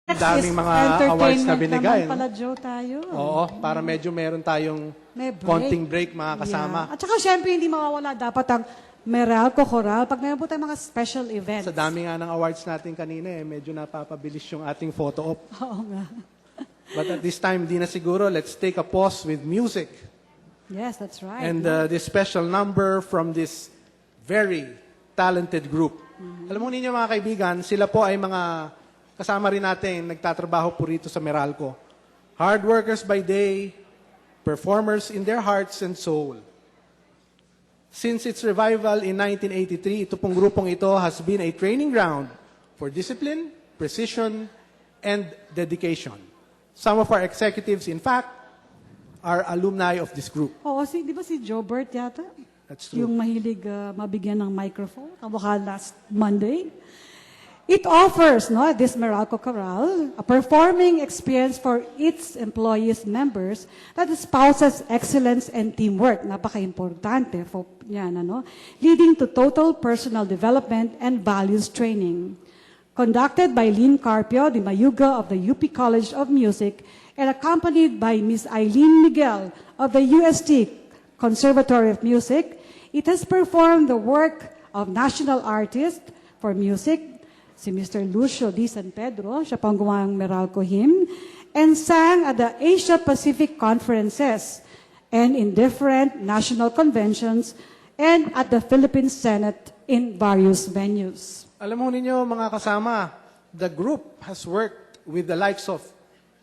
Ang daming mga awards na binigay. Naman pala, Joe, tayo. Oo, para medyo meron tayong May break. konting break mga kasama. Yeah. At saka syempre hindi mawawala dapat ang Meralco Coral pag meron po tayong mga special events. Sa dami nga ng awards natin kanina, medyo napapabilis yung ating photo op. Oo nga. But at this time, di na siguro, let's take a pause with music. Yes, that's right. And this special number from this very talented group. Alam mo ninyo mga kaibigan, sila po ay mga kasama rin natin, nagtatrabaho po rito sa Meralco. Hard workers by day, performers in their hearts and soul. Since its revival in 1983, ito pong grupong ito has been a training ground for discipline, precision, and dedication. Some of our executives, in fact, are alumni of this group. Oo, di ba si Jobert yata? That's true. Yung mahilig mabigyan ng microphone, kamukha last Monday. It offers, this Meralco Coral, a performing experience for its employees, members, that espouses excellence and teamwork. Napaka-importante for yan, leading to total personal development and values training. Conducted by Lynn Carpio, the Mayuga of the UP College of Music, and accompanied by Ms. Eileen Miguel of the UST Conservatory of Music, it has performed the work of national artists for music, si Mr. Lucio D. San Pedro, siya pang gumawa ng Meralco hymn, and sang at the Asia-Pacific Conferences and in different national conventions and at the Philippine Senate in various venues. Alam mo ninyo mga kasama, the group has worked with the likes of,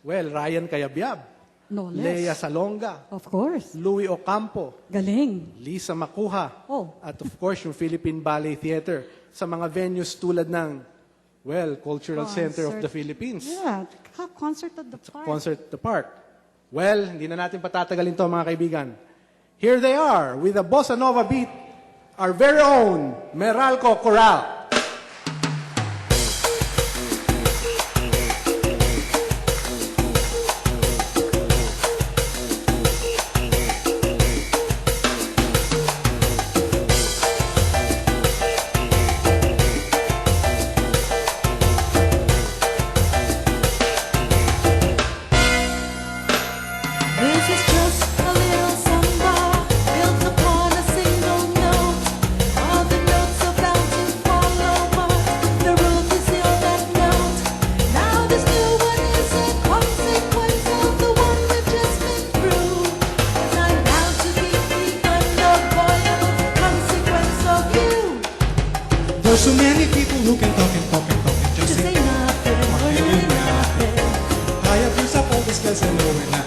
Ryan Cayabyab, No less. Lea Salonga, Of course. Louis Ocampo, Galing. Lisa Macuja, Oh. at of course yung Philippine Ballet Theater sa mga venues tulad ng, Cultural Center of the Philippines, Yeah, concert at the park. Concert at the Park. Hindi na natin patatagalin to mga kaibigan. Here they are with the Bossa Nova beat, our very own Meralco Coral. This is just a little samba built upon a single note. All the notes are bound to follow, but the root is still that note. Now this new one is a consequence of the one we've just been through. As I'm bound to be free under boil, consequence of you. There's so many people who can talk and talk and talk and just Just say say nothing, really nothing. I have used up all the skills I know and I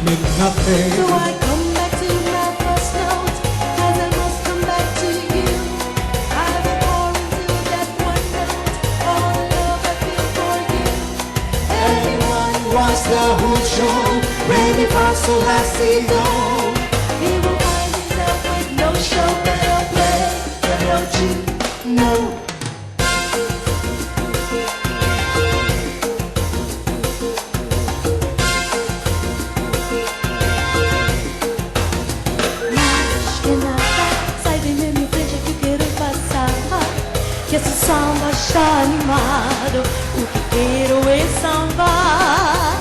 mean nothing. So I come back to my first note, as I must come back to you. I will pour into that one note, all the love I feel for you. Everyone Wants the whole show, ready for so last go. he will find himself with no show, but no play, but don't you know? Mas que nada, sai bem na minha frente que quero passar. Que esse samba está animado, o que quero é sambar.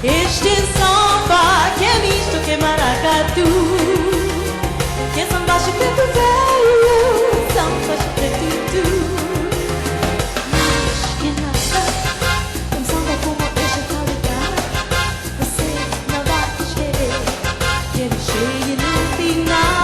Este samba que é misto que é maracatu, que é samba de preto velho, samba de preto tu. Mas que nada, um samba como este tá ligado, você não vai querer que ele chegue no final.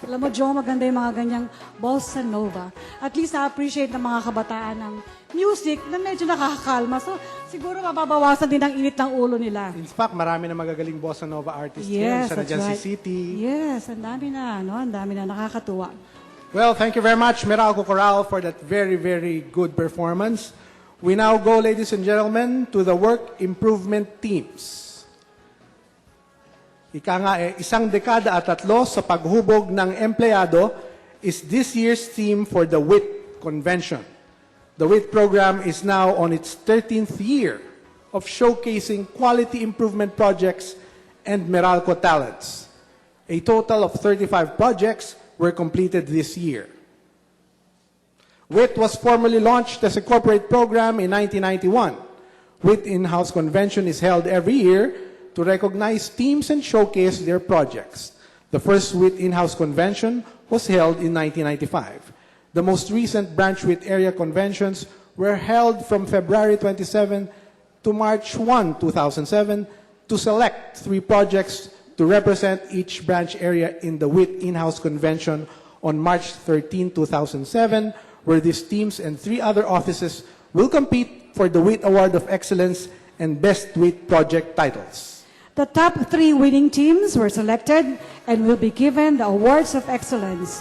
Alam mo, Joe, maganda yung mga ganyang bossa nova. At least na-appreciate ng mga kabataan ng music na medyo nakakakalma. So, siguro mababawasan din ang init ng ulo nila. In fact, marami na magagaling bossa nova artists Yes, Isa na that's dyan right. si City. Yes, ang dami na, no? Ang dami na, nakakatuwa. Well, thank you very much, Meralco Coral, for that very, very good performance. We now go, ladies and gentlemen, to the work improvement teams. Ika nga isang dekada at 3 sa paghubog ng empleyado is this year's theme for the WIT Convention. The WIT program is now on its 13th year of showcasing quality improvement projects and Meralco talents. A total of 35 projects were completed this year. WIT was formally launched as a corporate program in 1991. WIT In-House Convention is held every year to recognize teams and showcase their projects. The first WIT In-House Convention was held in 1995. The most recent branch WIT area conventions were held from February 27 to March 1, 2007 to select 3 projects to represent each branch area in the WIT In-House Convention on March 13, 2007, where these teams and 3 other offices will compete for the WIT Award of Excellence and Best WIT Project titles. The top 3 winning teams were selected and will be given the awards of excellence.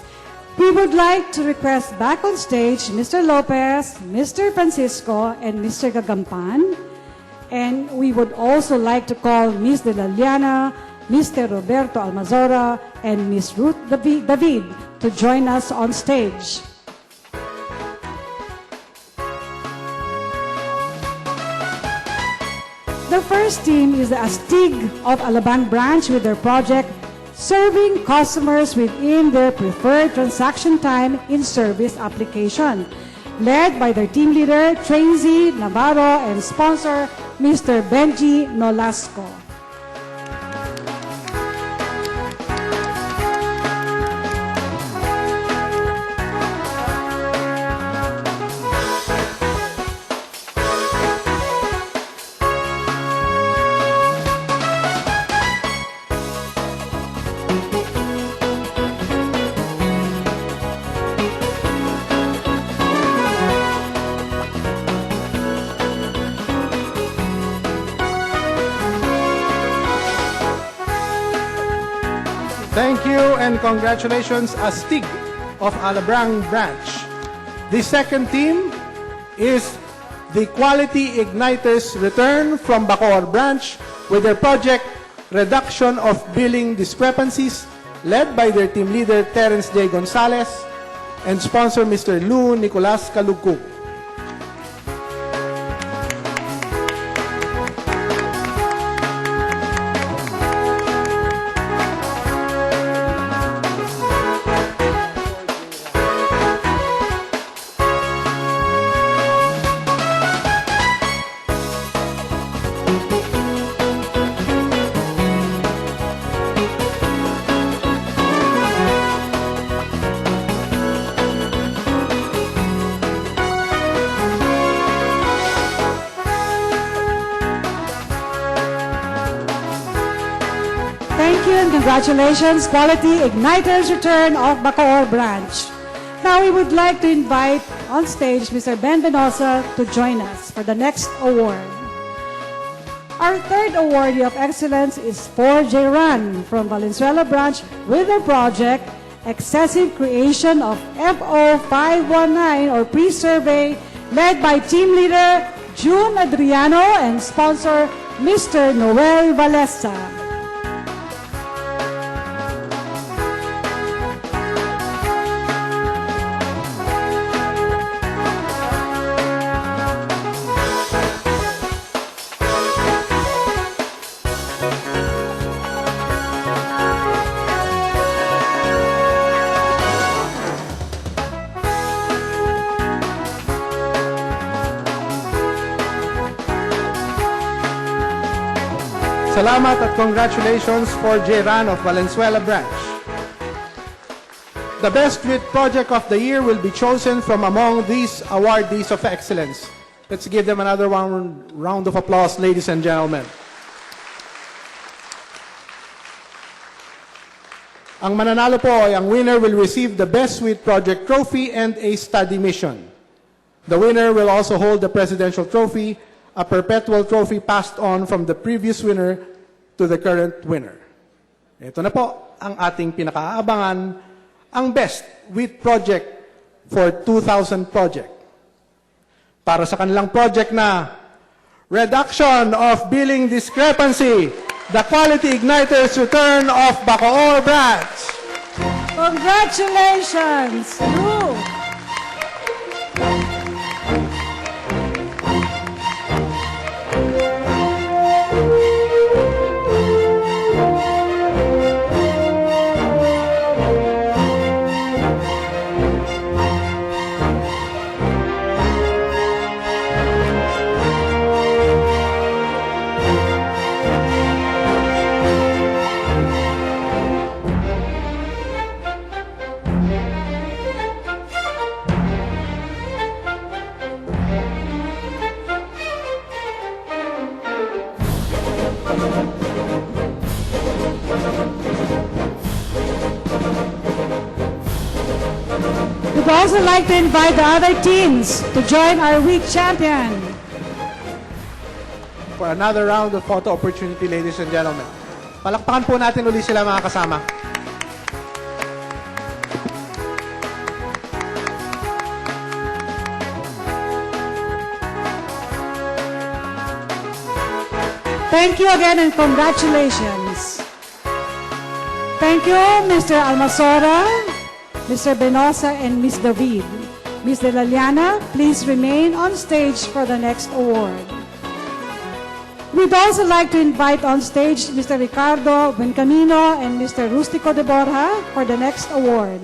We would like to request back on stage Mr. Lopez, Mr. Francisco, and Mr. Gagampan. And we would also like to call Ms. De La Liana, Mr. Roberto Almazora, and Ms. Ruth David to join us on stage. The first team is the Astig of Alabang branch with their project serving customers within their preferred transaction time in service application, led by their team leader, Tracy Navarro, and sponsor, Mr. Benji Nolasco. Thank you and congratulations, Astig of Alabrang Branch. The second team is the Quality Igniters Return from Bacoor Branch with their project Reduction of Billing Discrepancies, led by their team leader Terence J. Gonzalez and sponsor Mr. Lou Nicolas Kalugkug. Thank you and congratulations, Quality Igniters Return of Bacoor Branch. Now we would like to invite on stage Mr. Ben Benosa to join us for the next award. Our third awardee of excellence is 4J Ran from Valenzuela Branch with the project Excessive Creation of FO 519 or Pre-Survey, led by team leader June Adriano and sponsor Mr. Noel Valesa. Salamat at congratulations for J. Ran of Valenzuela Branch. The Best WIT Project of the Year will be chosen from among these awardees of excellence. Let's give them another round of applause, ladies and gentlemen. Ang mananalo po ay ang winner will receive the Best Suite Project Trophy and a study mission. The winner will also hold the Presidential Trophy, a perpetual trophy passed on from the previous winner to the current winner. Ito na po ang ating pinakaabangan, ang Best WIT Project for 2000 project. Para sa kanilang project na Reduction of Billing Discrepancy, the Quality Igniters Return of Bacoor Branch. Congratulations, Lou! We'd also like to invite the other teams to join our week champion. For another round of photo opportunity, ladies and gentlemen. Palakpakan po natin ulit sila mga kasama. Thank you again and congratulations. Thank you, Mr. Almasora, Mr. Benosa, and Ms. David. Ms. De Laliana, please remain on stage for the next award. We'd also like to invite on stage Mr. Ricardo Bencamino and Mr. Rustico de Borja for the next award.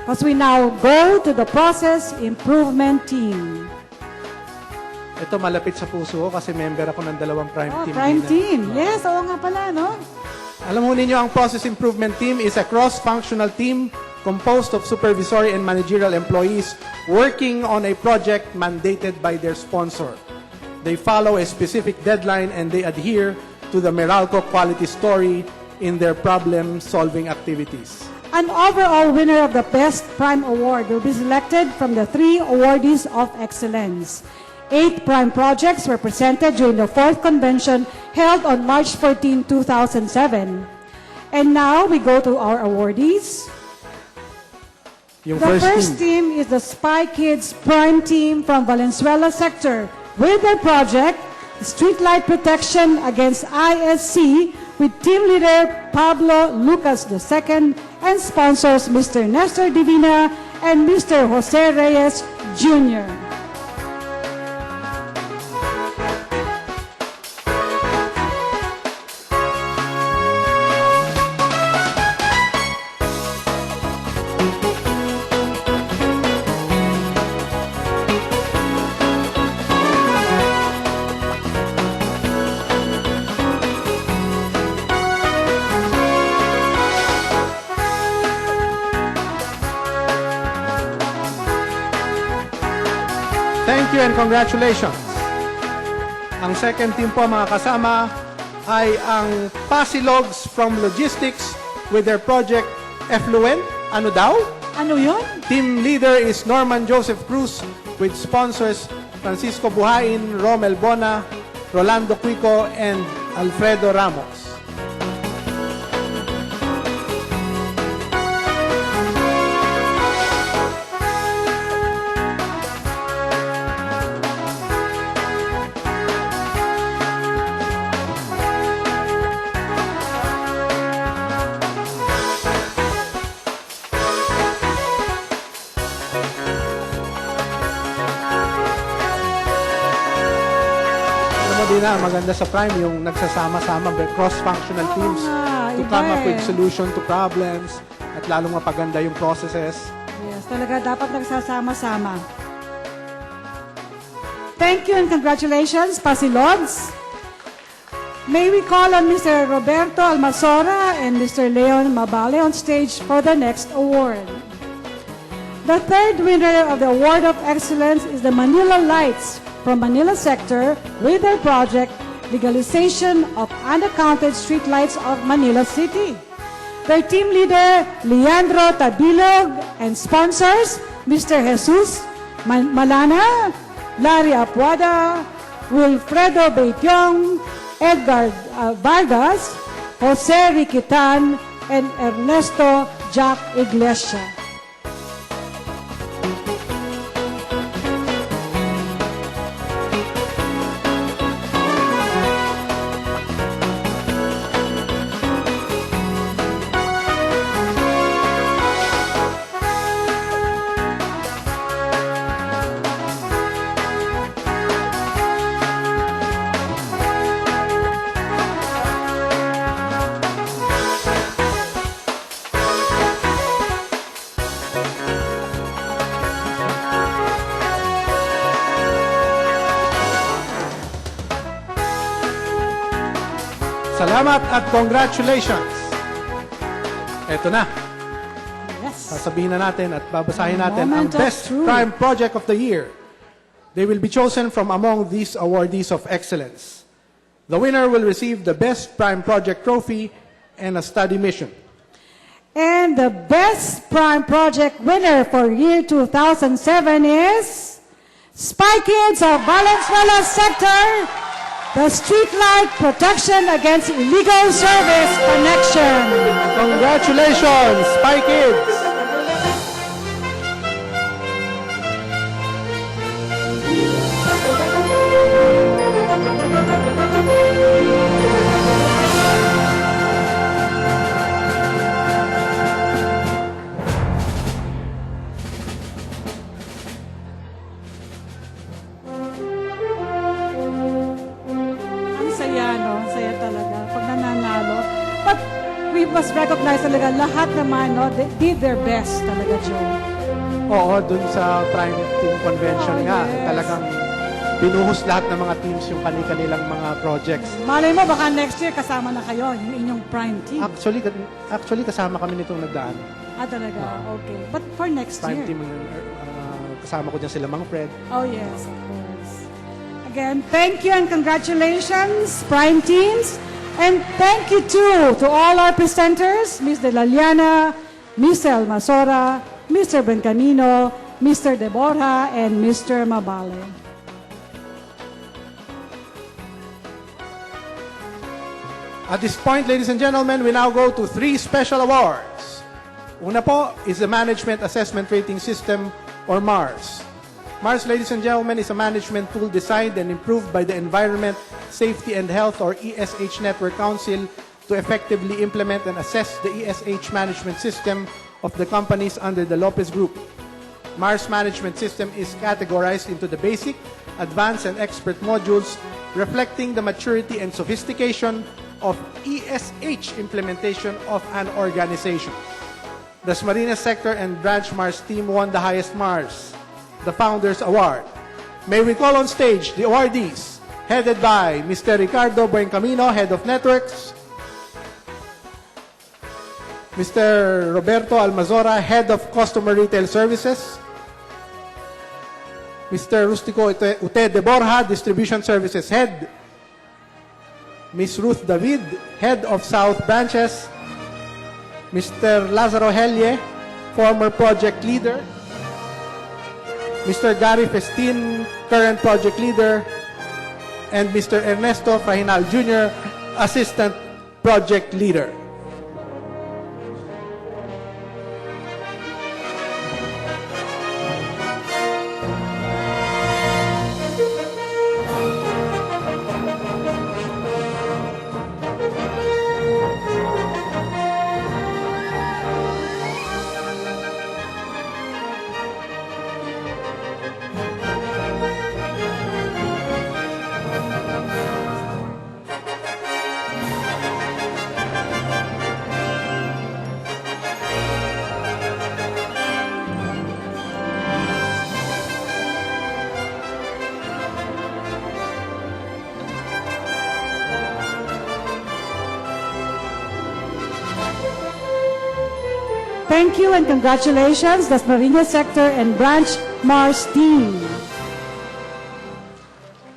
As we now go to the process improvement team. Ito malapit sa puso ko kasi member ako ng dalawang prime Oh, team. prime din. team. Yes, oo nga pala, no? Alam mo ninyo, ang process improvement team is a cross-functional team composed of supervisory and managerial employees working on a project mandated by their sponsor. They follow a specific deadline and they adhere to the Meralco quality story in their problem-solving activities. An overall winner of the Best Prime Award will be selected from the 3 awardees of excellence. 8 prime projects were presented during the 4th convention held on March 14, 2007. And now we go to our awardees. Yung The first first team, team is the Spy Kids Prime Team from Valenzuela Sector with their project, Streetlight Protection Against ISC, with team leader Pablo Lucas II and sponsors Mr. Nestor Divina and Mr. Jose Reyes Jr. thank you and congratulations. Ang second team po mga kasama ay ang Pasilogs from Logistics with their project Effluent. Ano daw? Ano yun? Team leader is Norman Joseph Cruz with sponsors Francisco Buhain, Romel Bona, Rolando Quico, and Alfredo Ramos. Din na, maganda sa Prime yung nagsasama-sama, cross-functional Oo teams nga, to iba come up eh. with solution to problems at lalong mapaganda yung processes. Yes, talaga dapat nagsasama-sama. Thank you and congratulations, Pasilogs. May we call on Mr. Roberto Almasora and Mr. Leon Mabale on stage for the next award. The third winner of the Award of Excellence is the Manila Lights from Manila Sector with their project, Legalization of Unaccounted Streetlights of Manila City. Their team leader, Leandro Tabilog, and sponsors, Mr. Jesus Malana, Larry Apuada, Wilfredo Beitiong, Edgar Vargas, Jose Riquitan, and Ernesto Jack Iglesia. Salamat at congratulations. Eto na. Yes. Sasabihin na natin at babasahin natin ang Moment of Best Truth. Prime Project of the Year. They will be chosen from among these awardees of excellence. The winner will receive the Best Prime Project trophy and a study mission. And the Best Prime Project winner for year 2007 is Spy Kids of Valenzuela Sector, the Streetlight Protection Against Illegal Service Connection. Congratulations, Spy Kids! Ang saya, no? Ang saya talaga pag nananalo. But we must recognize talaga lahat naman, no? They did their best talaga, Joe. Oo, dun sa Prime Team Convention nga, yes. talagang binuhos lahat ng mga teams yung kanilang mga projects. Malay mo, baka next year kasama na kayo, yung inyong prime team. Actually kasama kami nitong nagdaan. Talaga, okay. But for next Prime year. Team, kasama ko dyan sila Mang Fred. Oh, yes, of course. Again, thank you and congratulations, Prime Teams. And thank you too to all our presenters, Ms. De La Liana, Mr. Almasora, Mr. Bencamino, Mr. Deborah, and Mr. Mabale. At this point, ladies and gentlemen, we now go to 3 special awards. Una po is the Management Assessment Rating System, or MARS. MARS, ladies and gentlemen, is a management tool designed and improved by the Environment, Safety and Health, or ESH Network Council to effectively implement and assess the ESH management system of the companies under the Lopez Group. MARS management system is categorized into the basic, advanced, and expert modules reflecting the maturity and sophistication of ESH implementation of an organization. The Smarines Sector and Branch MARS team won the highest MARS, the Founders Award. May we call on stage the awardees, headed by Mr. Ricardo Buencamino, Head of Networks, Mr. Roberto Almazora, Head of Customer Retail Services, Mr. Rustico Ute de Borja, Distribution Services Head, Ms. Ruth David, Head of South Branches, Mr. Lazaro Helye, former project leader, Mr. Gary Festin, current project leader, and Mr. Ernesto Frahinal Jr., assistant project leader. Thank you and congratulations, the Smarines Sector and Branch MARS team.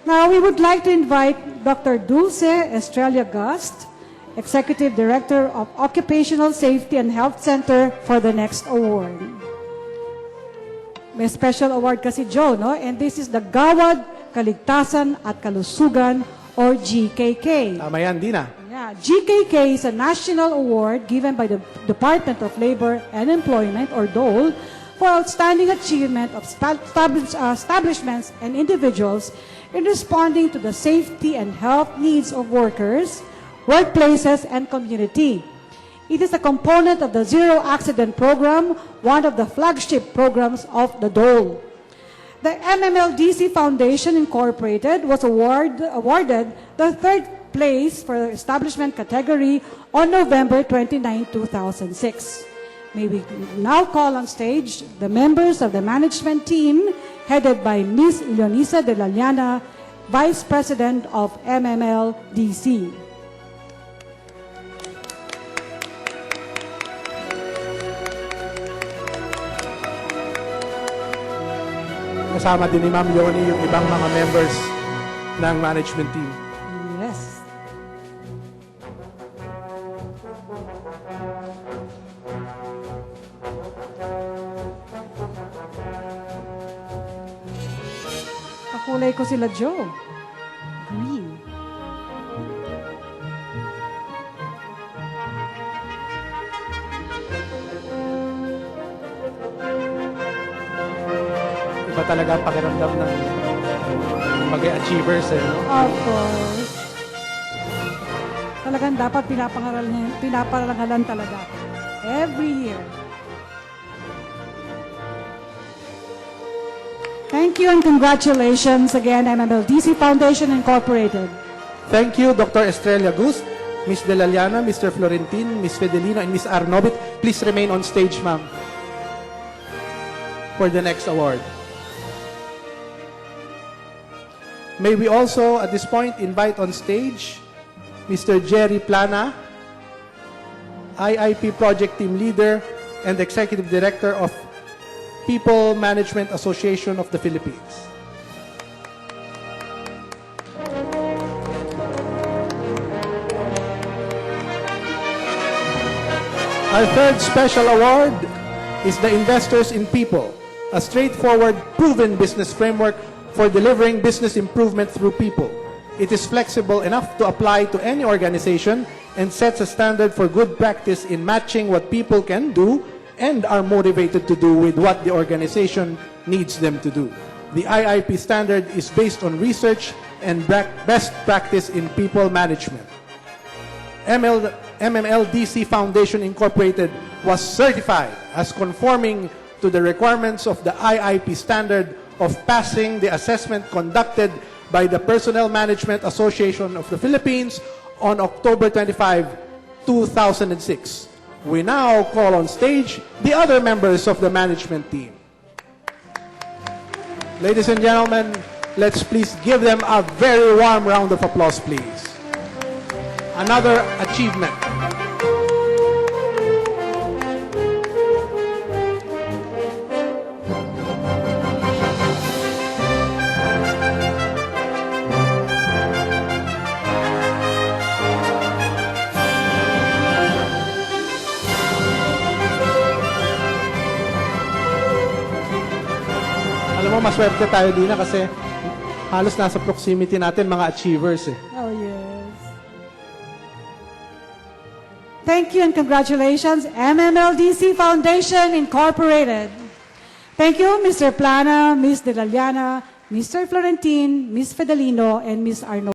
Now, we would like to invite Dr. Dulce Estrella Gust Executive Director of Occupational Safety and Health Center for the next award. May special award kasi Joe, no? And this is the Gawad Kaligtasan at Kalusugan or GKK. Tama yan, Dina. Yeah, GKK is a national award given by the Department of Labor and Employment or DOLE for outstanding achievement of establishments and individuals in responding to the safety and health needs of workers, workplaces, and community. It is a component of the Zero Accident Program, one of the flagship programs of the DOLE. The MMLDC Foundation Incorporated was awarded the third place for the establishment category on November 29, 2006. May we now call on stage the members of the management team headed by Ms. Leonisa de la Llana, Vice President of MMLDC. Kasama din ni Ma'am Leonie yung ibang mga members ng management team. Yes. Kakulay ko sila Joe. Green. Iba talaga ang pakiramdam ng mag-achievers eh. No? Of course. Talagang dapat pinaparangalan talaga. Every year. Thank you and congratulations again, MMLDC Foundation Incorporated. Thank you, Dr. Estrella Gust, Ms. De La Llana, Mr. Florentin, Ms. Fedelino, and Ms. Arnobit. Please remain on stage, ma'am, for the next award. May we also, at this point, invite on stage Mr. Jerry Plana, IIP Project Team Leader and Executive Director of People Management Association of the Philippines. Our third special award is the Investors in People, a straightforward, proven business framework for delivering business improvement through people. It is flexible enough to apply to any organization and sets a standard for good practice in matching what people can do and are motivated to do with what the organization needs them to do. The IIP standard is based on research and best practice in people management. MMLDC Foundation Incorporated was certified as conforming to the requirements of the IIP standard of passing the assessment conducted by the Personnel Management Association of the Philippines on October 25, 2006. We now call on stage the other members of the management team. Ladies and gentlemen, let's please give them a very warm round of applause, please. Another achievement. Alam mo, maswerte tayo din na kasi halos nasa proximity natin mga achievers eh. Oh, yes. Thank you and congratulations, MMLDC Foundation Incorporated. Thank you, Mr. Plana, Ms. De La Llana, Mr. Florentin, Ms. Fedelino, and Ms. Arno.